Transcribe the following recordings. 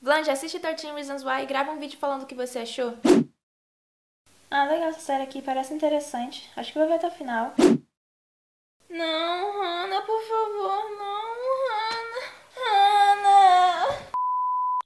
Blanche, assiste 13 Reasons Why e grava um vídeo falando o que você achou. Ah, legal, essa série aqui parece interessante. Acho que vou ver até o final. Não, Hannah, por favor, não, Hannah.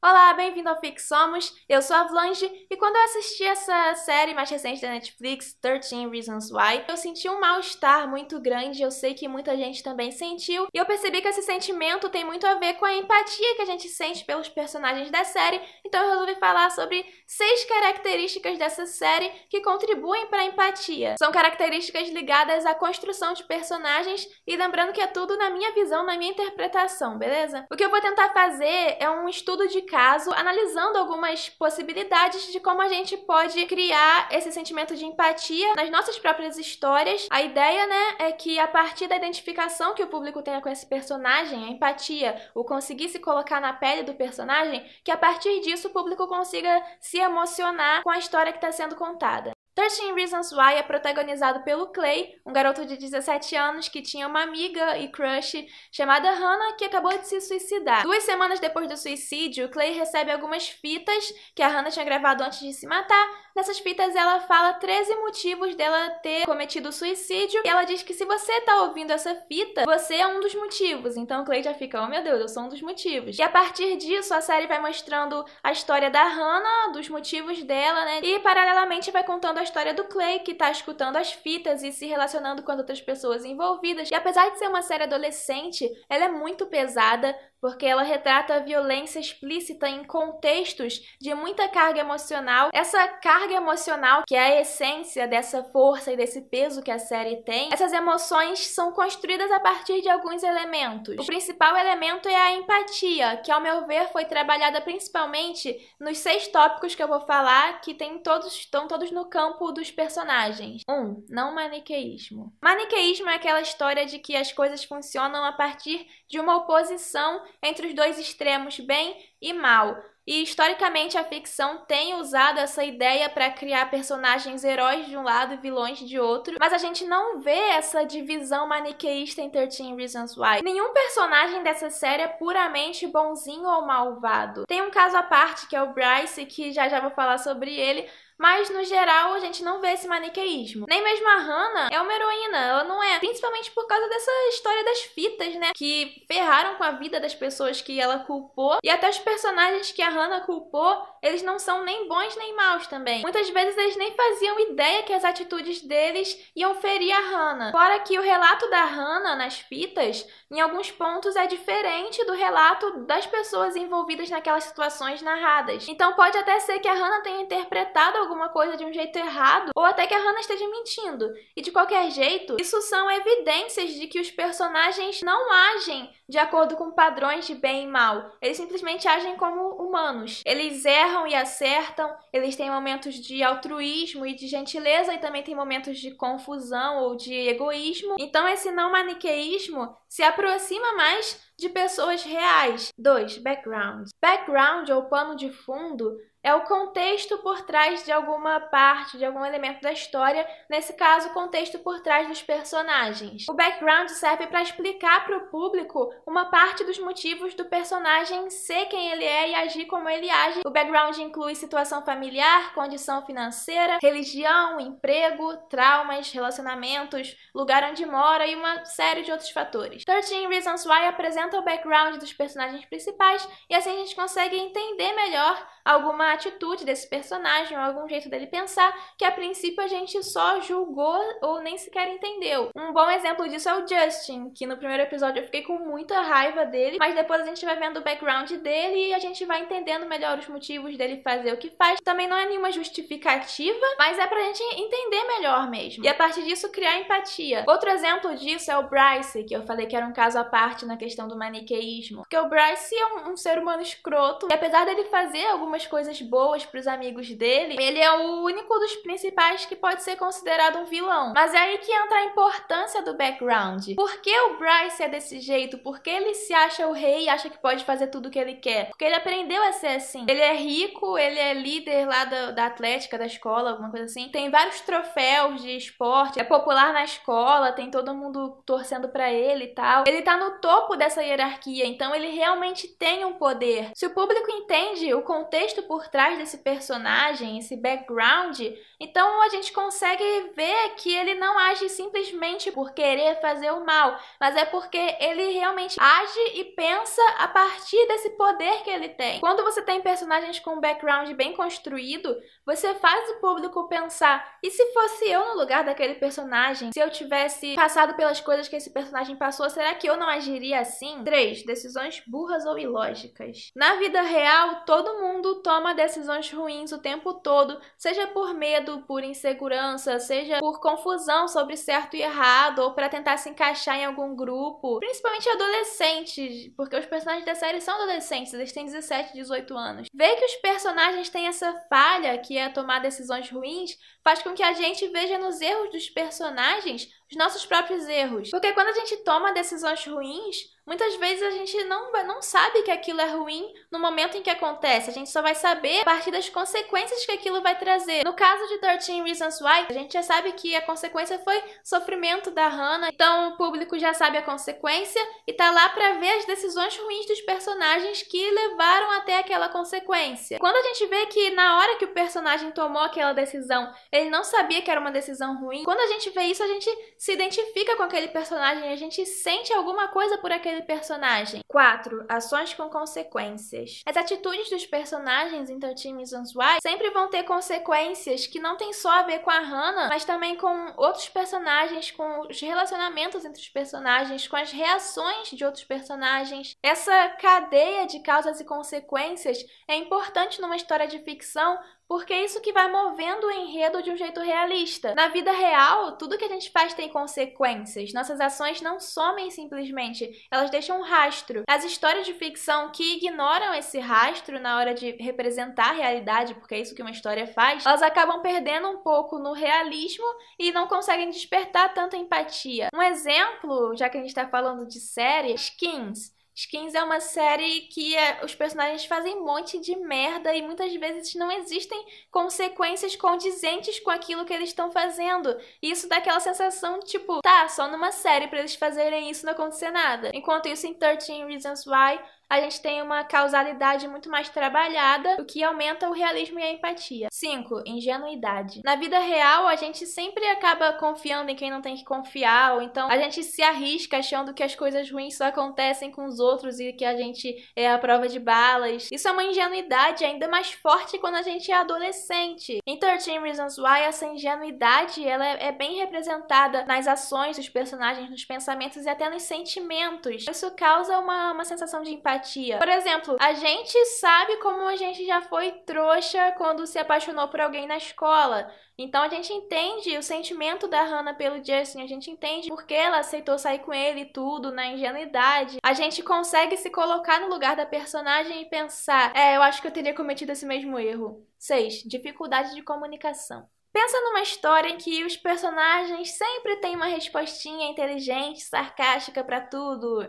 Olá, bem-vindo ao Fix Somos, eu sou a Blanche, e quando eu assisti essa série mais recente da Netflix, 13 Reasons Why, eu senti um mal-estar muito grande, eu sei que muita gente também sentiu, e eu percebi que esse sentimento tem muito a ver com a empatia que a gente sente pelos personagens da série, então eu resolvi falar sobre 6 características dessa série que contribuem para a empatia. São características ligadas à construção de personagens, e lembrando que é tudo na minha visão, na minha interpretação, beleza? O que eu vou tentar fazer é um estudo de caso, analisando algumas possibilidades de como a gente pode criar esse sentimento de empatia nas nossas próprias histórias. A ideia, né, é que a partir da identificação que o público tenha com esse personagem, a empatia, o conseguir se colocar na pele do personagem, que a partir disso o público consiga se emocionar com a história que está sendo contada. 13 Reasons Why é protagonizado pelo Clay, um garoto de 17 anos que tinha uma amiga e crush chamada Hannah, que acabou de se suicidar. 2 semanas depois do suicídio, Clay recebe algumas fitas que a Hannah tinha gravado antes de se matar. Nessas fitas ela fala 13 motivos dela ter cometido suicídio, e ela diz que se você tá ouvindo essa fita, você é um dos motivos. Então o Clay já fica, oh meu Deus, eu sou um dos motivos. E a partir disso, a série vai mostrando a história da Hannah, dos motivos dela, né? E paralelamente vai contando a história do Clay, que tá escutando as fitas e se relacionando com as outras pessoas envolvidas. E apesar de ser uma série adolescente, ela é muito pesada, porque ela retrata a violência explícita em contextos de muita carga emocional. Essa carga emocional, que é a essência dessa força e desse peso que a série tem, essas emoções são construídas a partir de alguns elementos. O principal elemento é a empatia, que ao meu ver foi trabalhada principalmente nos 6 tópicos que eu vou falar, que estão todos no campo dos personagens. 1. Não maniqueísmo. Maniqueísmo é aquela história de que as coisas funcionam a partir de uma oposição entre os dois extremos, bem e mal. E historicamente a ficção tem usado essa ideia para criar personagens heróis de um lado e vilões de outro, mas a gente não vê essa divisão maniqueísta em 13 Reasons Why. Nenhum personagem dessa série é puramente bonzinho ou malvado. Tem um caso à parte que é o Bryce, que já vou falar sobre ele, mas no geral a gente não vê esse maniqueísmo. Nem mesmo a Hannah é uma heroína, ela não é. Principalmente por causa dessa história das fitas, né? Que ferraram com a vida das pessoas que ela culpou. E até os personagens que a Hannah culpou, eles não são nem bons nem maus também. Muitas vezes eles nem faziam ideia que as atitudes deles iam ferir a Hannah. Fora que o relato da Hannah nas fitas, em alguns pontos, é diferente do relato das pessoas envolvidas naquelas situações narradas. Então pode até ser que a Hannah tenha interpretado alguma coisa de um jeito errado, ou até que a Hannah esteja mentindo. E de qualquer jeito, isso são evidências de que os personagens não agem de acordo com padrões de bem e mal. Eles simplesmente agem como humanos. Eles erram e acertam, eles têm momentos de altruísmo e de gentileza, e também tem momentos de confusão ou de egoísmo. Então esse não maniqueísmo se aproxima mais de pessoas reais. 2. Background. Background, ou pano de fundo, é o contexto por trás de alguma parte, de algum elemento da história, nesse caso, o contexto por trás dos personagens. O background serve para explicar para o público uma parte dos motivos do personagem ser quem ele é e agir como ele age. O background inclui situação familiar, condição financeira, religião, emprego, traumas, relacionamentos, lugar onde mora e uma série de outros fatores. 13 Reasons Why apresenta o background dos personagens principais, e assim a gente consegue entender melhor alguma atitude desse personagem ou algum jeito dele pensar que a princípio a gente só julgou ou nem sequer entendeu. Um bom exemplo disso é o Justin, que no primeiro episódio eu fiquei com muita raiva dele, mas depois a gente vai vendo o background dele e a gente vai entendendo melhor os motivos dele fazer o que faz. Também não é nenhuma justificativa, mas é pra gente entender melhor mesmo. E a partir disso criar empatia. Outro exemplo disso é o Bryce, que eu falei que era um caso à parte na questão do maniqueísmo. Porque o Bryce é um ser humano escroto, e apesar dele fazer algumas algumas coisas boas pros amigos dele, ele é o único dos principais que pode ser considerado um vilão. Mas é aí que entra a importância do background. Por que o Bryce é desse jeito? Por que ele se acha o rei e acha que pode fazer tudo o que ele quer? Porque ele aprendeu a ser assim. Ele é rico, ele é líder lá da Atlética, da escola, alguma coisa assim. Tem vários troféus de esporte, é popular na escola, tem todo mundo torcendo pra ele e tal. Ele tá no topo dessa hierarquia, então ele realmente tem um poder. Se o público entende o contexto por trás desse personagem, esse background, então a gente consegue ver que ele não age simplesmente por querer fazer o mal, mas é porque ele realmente age e pensa a partir desse poder que ele tem. Quando você tem personagens com um background bem construído, você faz o público pensar, e se fosse eu no lugar daquele personagem? Se eu tivesse passado pelas coisas que esse personagem passou, será que eu não agiria assim? 3. Decisões burras ou ilógicas. Na vida real, todo mundo toma decisões ruins o tempo todo, seja por medo, por insegurança, seja por confusão sobre certo e errado, ou para tentar se encaixar em algum grupo. Principalmente adolescentes, porque os personagens da série são adolescentes, eles têm 17, 18 anos. Ver que os personagens têm essa falha, que é tomar decisões ruins, faz com que a gente veja nos erros dos personagens os nossos próprios erros. Porque quando a gente toma decisões ruins, muitas vezes a gente não sabe que aquilo é ruim no momento em que acontece. A gente só vai saber a partir das consequências que aquilo vai trazer. No caso de 13 Reasons Why, a gente já sabe que a consequência foi sofrimento da Hannah. Então o público já sabe a consequência e tá lá pra ver as decisões ruins dos personagens que levaram até aquela consequência. Quando a gente vê que na hora que o personagem tomou aquela decisão, ele não sabia que era uma decisão ruim, quando a gente vê isso, a gente se identifica com aquele personagem, a gente sente alguma coisa por aquele personagem. 4. Ações com consequências. As atitudes dos personagens em 13 Reasons Why sempre vão ter consequências que não tem só a ver com a Hannah, mas também com outros personagens, com os relacionamentos entre os personagens, com as reações de outros personagens. Essa cadeia de causas e consequências é importante numa história de ficção, porque é isso que vai movendo o enredo de um jeito realista. Na vida real, tudo que a gente faz tem consequências. Nossas ações não somem simplesmente, elas deixam um rastro. As histórias de ficção que ignoram esse rastro na hora de representar a realidade, porque é isso que uma história faz, elas acabam perdendo um pouco no realismo e não conseguem despertar tanta empatia. Um exemplo, já que a gente tá falando de série, Skins. Skins é uma série que os personagens fazem um monte de merda e muitas vezes não existem consequências condizentes com aquilo que eles estão fazendo. E isso dá aquela sensação de tipo, tá, só numa série pra eles fazerem isso não acontecer nada. Enquanto isso, em 13 Reasons Why, a gente tem uma causalidade muito mais trabalhada, o que aumenta o realismo e a empatia. 5. Ingenuidade. Na vida real, a gente sempre acaba confiando em quem não tem que confiar, ou então a gente se arrisca achando que as coisas ruins só acontecem com os outros e que a gente é a prova de balas. Isso é uma ingenuidade ainda mais forte quando a gente é adolescente. Em 13 Reasons Why, essa ingenuidade ela é bem representada nas ações dos personagens, nos pensamentos e até nos sentimentos. Isso causa uma sensação de empatia. Por exemplo, a gente sabe como a gente já foi trouxa quando se apaixonou por alguém na escola. Então a gente entende o sentimento da Hannah pelo Justin, a gente entende por que ela aceitou sair com ele e tudo, na ingenuidade. A gente consegue se colocar no lugar da personagem e pensar, eu acho que eu teria cometido esse mesmo erro. 6. Dificuldade de comunicação. Pensa numa história em que os personagens sempre têm uma respostinha inteligente, sarcástica pra tudo.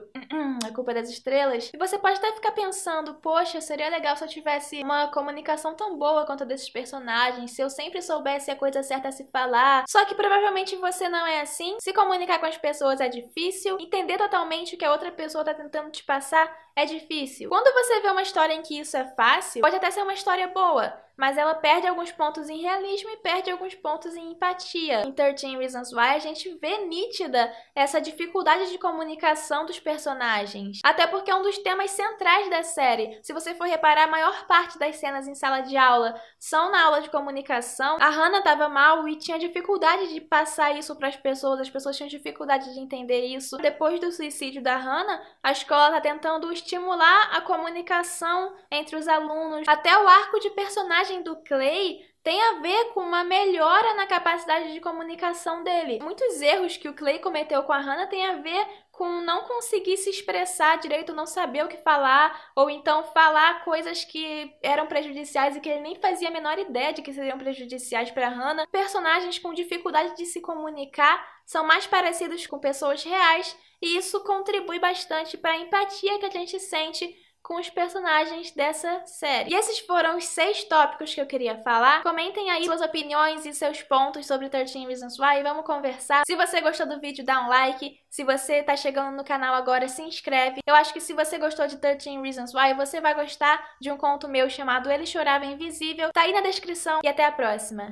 A culpa é das estrelas. E você pode até ficar pensando, poxa, seria legal se eu tivesse uma comunicação tão boa quanto a desses personagens, se eu sempre soubesse a coisa certa a se falar. Só que provavelmente você não é assim. Se comunicar com as pessoas é difícil. Entender totalmente o que a outra pessoa tá tentando te passar é difícil. Quando você vê uma história em que isso é fácil, pode até ser uma história boa, mas ela perde alguns pontos em realismo e perde alguns pontos em empatia. Em 13 Reasons Why, a gente vê nítida essa dificuldade de comunicação dos personagens. Até porque é um dos temas centrais da série. Se você for reparar, a maior parte das cenas em sala de aula são na aula de comunicação. A Hannah estava mal e tinha dificuldade de passar isso para as pessoas tinham dificuldade de entender isso. Depois do suicídio da Hannah, a escola está tentando estimular a comunicação entre os alunos. Até o arco de personagem do Clay tem a ver com uma melhora na capacidade de comunicação dele. Muitos erros que o Clay cometeu com a Hannah tem a ver com não conseguir se expressar direito, não saber o que falar, ou então falar coisas que eram prejudiciais e que ele nem fazia a menor ideia de que seriam prejudiciais para Hannah. Personagens com dificuldade de se comunicar são mais parecidos com pessoas reais, e isso contribui bastante para a empatia que a gente sente com os personagens dessa série. E esses foram os 6 tópicos que eu queria falar. Comentem aí suas opiniões e seus pontos sobre 13 Reasons Why e vamos conversar. Se você gostou do vídeo, dá um like. Se você tá chegando no canal agora, se inscreve. Eu acho que se você gostou de 13 Reasons Why, você vai gostar de um conto meu chamado Ele Chorava Invisível. Tá aí na descrição e até a próxima.